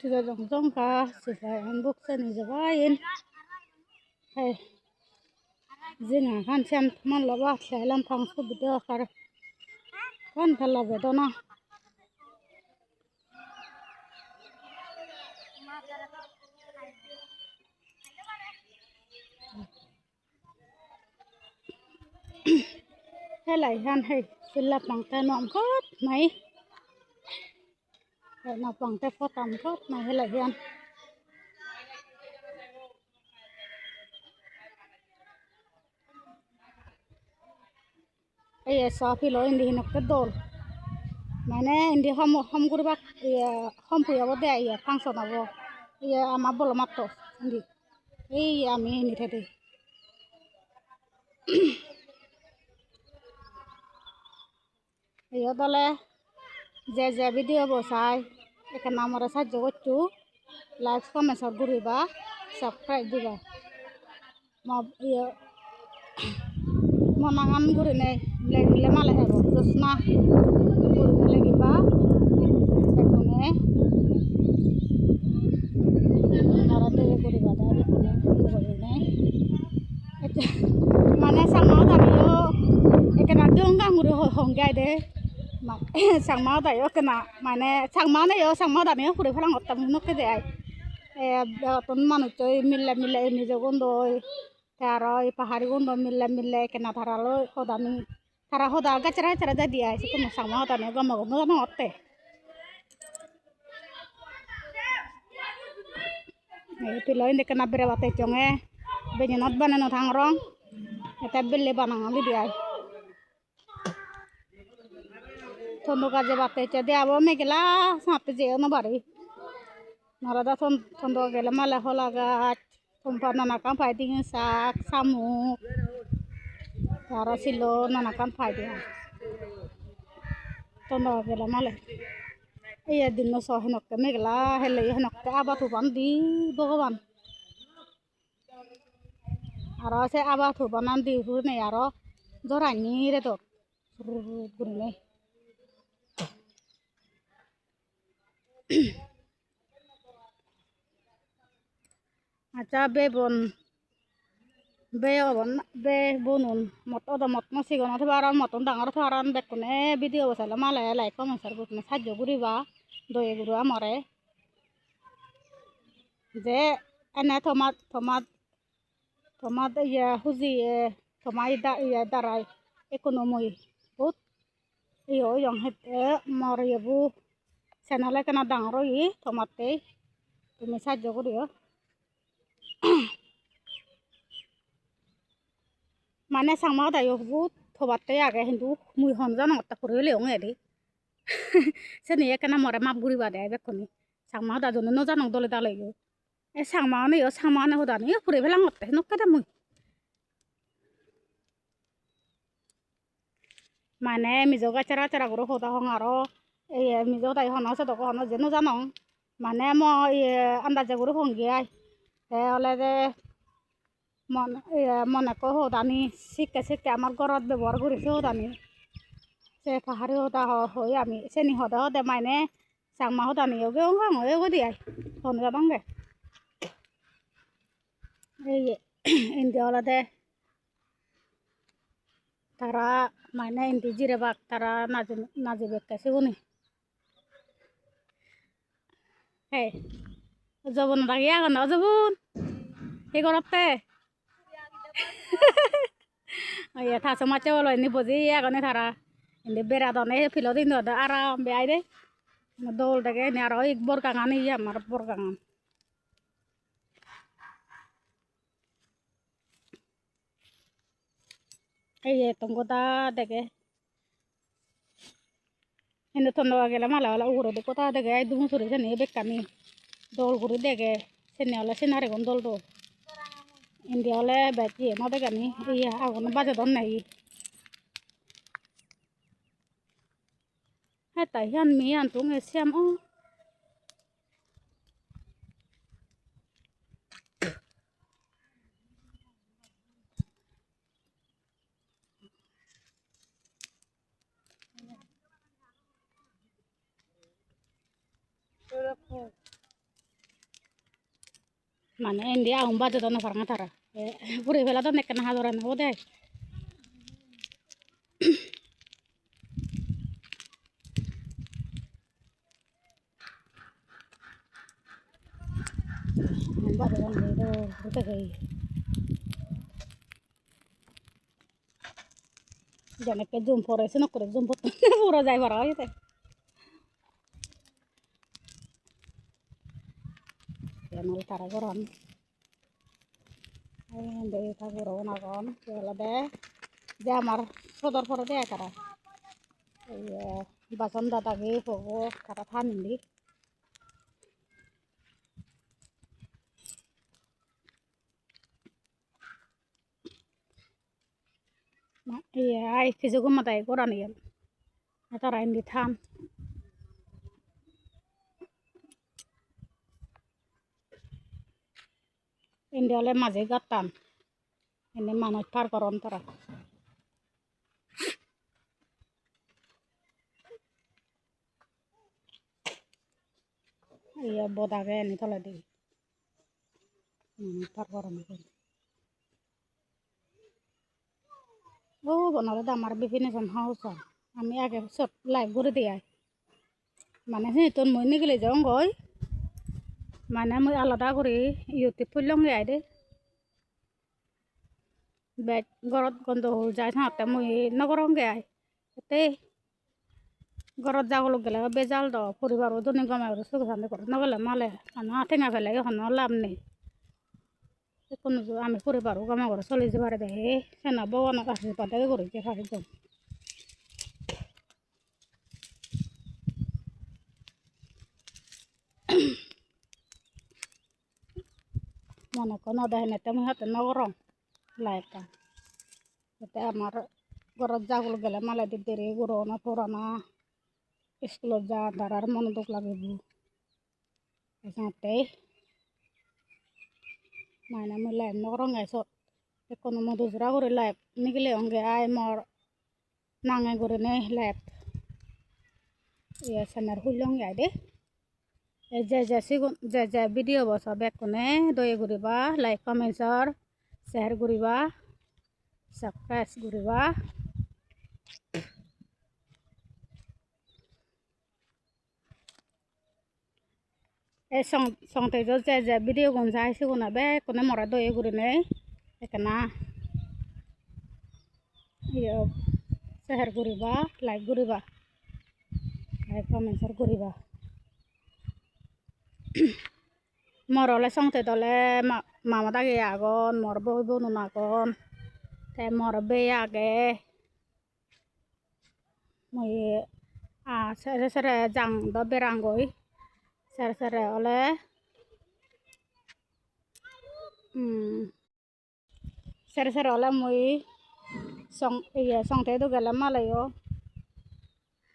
Sila dong ka sila ang buksan ni Jabayin. Hey, zinga kan siam man lawa salam phang su bido kar kan thala bedona. Hey lại han hey sila phang ta nom khot mai. Hey na phang ta phot tam khot mai hey lại han. Hey safi lo indi hinak kedol. Mana indi ham kurubak ya ham puya bode ya function abo. Ya ama bolo matto indi. Hey ami ini tadi. Iya tole je video bosai ekan namore sajjo gottu like comment share guriba subscribe diba ma iya monangan gurine legile male ebo josna gurine legiba ekone narate guriba da gurine mane sama tamiyo ekena donggang guru honggai de sang máu tại ở cái nào mà nè sang máu này ở sang máu tại mấy khu vực phải ngọt tầm nó cái gì tuần mà nó chơi mille mình giờ con đôi thà rồi pahari con đôi mille cái nào thà rồi thà hoda cái chả ra đi ai chứ con sang máu tại nó gom mà nó ngọt tệ này thì lấy cái nào bere bate chong bây giờ nó bán nó thang rong cái belle bán ngang đi ai Tondo kaje batte chade abo megela sape je no bari narada tondo gele mala holaga tompana nakam fighting sak samu tara silo nanakam fighting tondo gele mala iya dinno so henok megela hele henok aba tu bandi bogoban aro se aba tu banandi hurne aro dorani re to gurne acha be bonun mot oda mot no sigon othe baran moton dangor tharan bekkune video basala male like comment share gurne sajjo guriba doye guru amore je ene tomat ya huji tomai da ya darai ekonomi but iyo yong het mor yebu senale kana dangor yi tomate tumi sajjo guriyo Mana sang mau dayo but thobat te age hindu mui honja no ta kure leong edi seni ekana more map guri bade be koni sang mau da jono no janong dole dale yo e sang mau ne yo sang mau ne hoda ne kure belang otte no kada mui mane mijo ga cara guru hoda hongaro e mijo dai hono se doko hono jeno janong mane mo e andaje guru hongi ai te ole de মনে কো হোদানি শিখে আমার ঘরত ব্যবহার করেছে হোদানি সে পাহাড়ি হোদা হই আমি চেনি হদা হদে মাইনে চাংমা হোদানি ওগে ওঙ্গাং ওগে দিয়াই ফোন যাবাঙ্গে এই ইন্দি হলাদে তারা মাইনে ইন্দি জিরে বাগ তারা নাজি বেকাছে উনি হে জবন লাগি আগন জবন এই করতে ya tha sama cewek lo ini bozi ya kan thara ini beradone filodin do aram be ai de dol dege ni aro ik bor kangan ya mar bor kangan ye tonggo da dege ini tondo agela mala wala uguro de kota dege ai dum suri sene bekani dol guri dege sene ala senare gon dol do India ole beti mo de gani iya agon baje don nai ha ta hian mi an tung e siam o Mana India umba tuh na farang tara. Puri vela tuh nekkan hadoran ode. Umba tuh kan itu kita kayak. Jangan ke zoom forest nak kurang zoom pot. Pura jai farang aja teh. Jangan tara koran. Deh tak koran akan. Kalau deh jamar sodor forest deh kara. Iya, bason data ke fogo kara than ini. Iya, ay kisugu matai koran iya. Atara ini than. India le maze gatan. Ini mana par koran tara. Iya boda ke ini thala di. Par koran itu. Oh, bonole damar definition house. Ami age short live gure diya. Mane sini ton moi nigile jong goi. Mane moi alada guri YouTube pullong ya de. Bet gorot gondo jai thate moi nagorong ge ai. Te gorot jagolo gele bezal do puribaro doni gama ro sugu sande kor nagala male ana tenga fele yo hono lamne. Kono আমি পরিবার গমা করে চলে যেতে পারে দেখে সেনা ভগবানের কাছে পাঠাকে করে যে খাই তো মনে কোনো দেখেন এটা আমি হাতে নগরম লাইটা এটা আমার ঘরের যাগুলো গেলে মালাই দিতে রে গরো না পুরানা স্কুলত যা তার মনে দুঃখ লাগিব সাথে মানে আমি লাইভ নগরম গাইছো কোনো মধুজরা করে লাইভ নিগলে অঙ্গে আয় মর নাঙে করে নে লাইভ ইয়ে সেনার হুলং গাই দে যে ভিডিও বসা বেকনে দয়ে ঘুরিবা লাইক কমেন্টর শেয়ার করিবা সাবস্ক্রাইব করিবা এই সংতে যে ভিডিও গুণ চাইছি গুণা বেকনে মরা দয়ে ঘুরি নেই এখানা ইয়ে শেয়ার করিবা লাইক করিবা লাইক কমেন্টর করিবা মরলে সংতে দলে মামা দাগে আগন মর বই বনু নাগন te mor be age moi sere sere jang do berangoi sere sere ole sere sere ole moi song te do gele malayo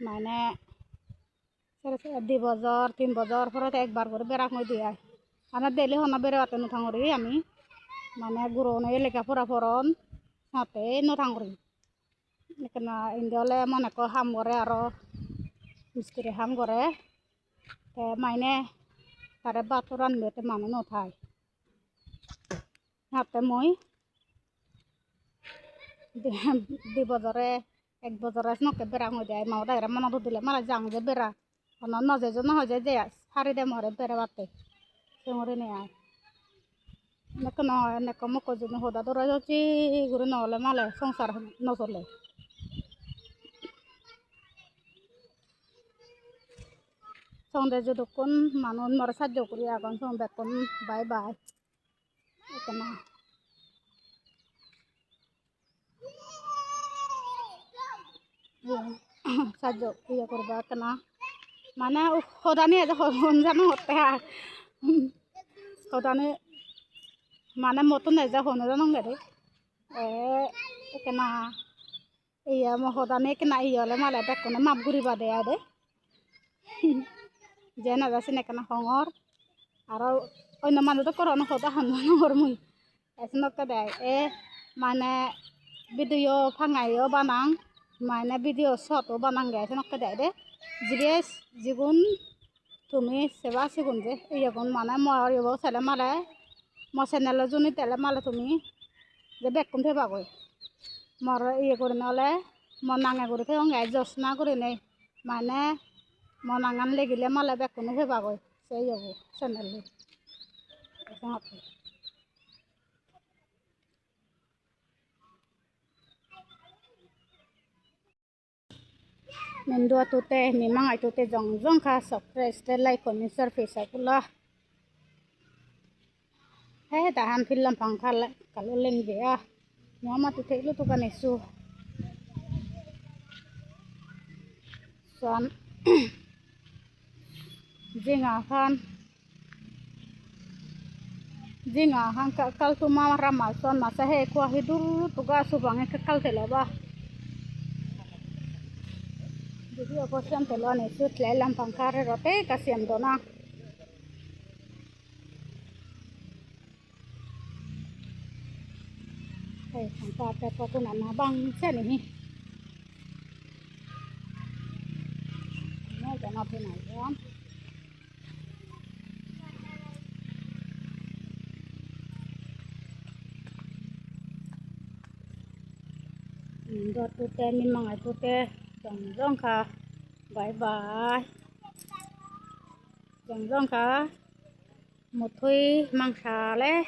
মানে sere sere 2 বছর 3 বছর পরে একবার করে বেরাক মই দিয়াই ana dele hona berawate no thangori ami মানে গুরো ne লেখা পড়া পড়ন সাথে no thangori ekana indiole mone ko ham gore aro mistri ham gore te maine tare baturan mete mane no thai সাথে মই 2 বছরে 1 বছরে নকে বেরা মই দেয় মা দাইরা মনে দিলে মারা জাং যে বেরা অন নজে যে ন হয়ে যে হারি দে মরে বেরাবাতে সেমরে নে আয় neko moko juni hoda dora jochi guri nole male songsar no chole sonde jodokon manon mor sajjo kuri agon son bekon bye bye ekana sajjo iya korba ekana mana hodani aja honjano hotte ha hodani মানে মতন নেজা হনো জানো গেরে একনা ইয়া মহদানে কেনা ইয়লে মালে বেকনে মাপ গুরিবা দে আদে যে না যাসিন একনা হঙর আর অন্য মানুষ তো করোনা হদা হানো হর মুই এসনকে দে মানে ভিডিও ফাঙাইও বানাং মানে ভিডিও শটও বানাং গে এসনকে দে জিরিস জিগুন তুমি সেবা সিগুন যে ইয়গুন মানে মর ইয়ব সেলে মালে mo channel juni tele male tumi je bekkun thebagoi mor iye করে নলে mo nange করে theyong gai josna করে nei mane mo nangan legile male bekkun thebagoi sei yobo channel mình đua tụt tè mình mang ai tụt tè dòng dòng khá surprise tè like của mình surface pula hết ta han film phang khá lại cả lô lên về à nó mà tụt tè lúc tụt cái này su xoắn jinga khan kal tu ma ramal son ma sa he kwa hidur tu ga su bang ke kal te ba jadi aku siam te lo ne su tle lam phang khá re rote ka siam do na hey phang ta te ko tu na na bang se ni nóจะนอนที่ไหนร้อน đọt tụt tè mình mang ai tụt tè dòng dòng khá bye bye dòng dòng khá một thuy mang xà lẽ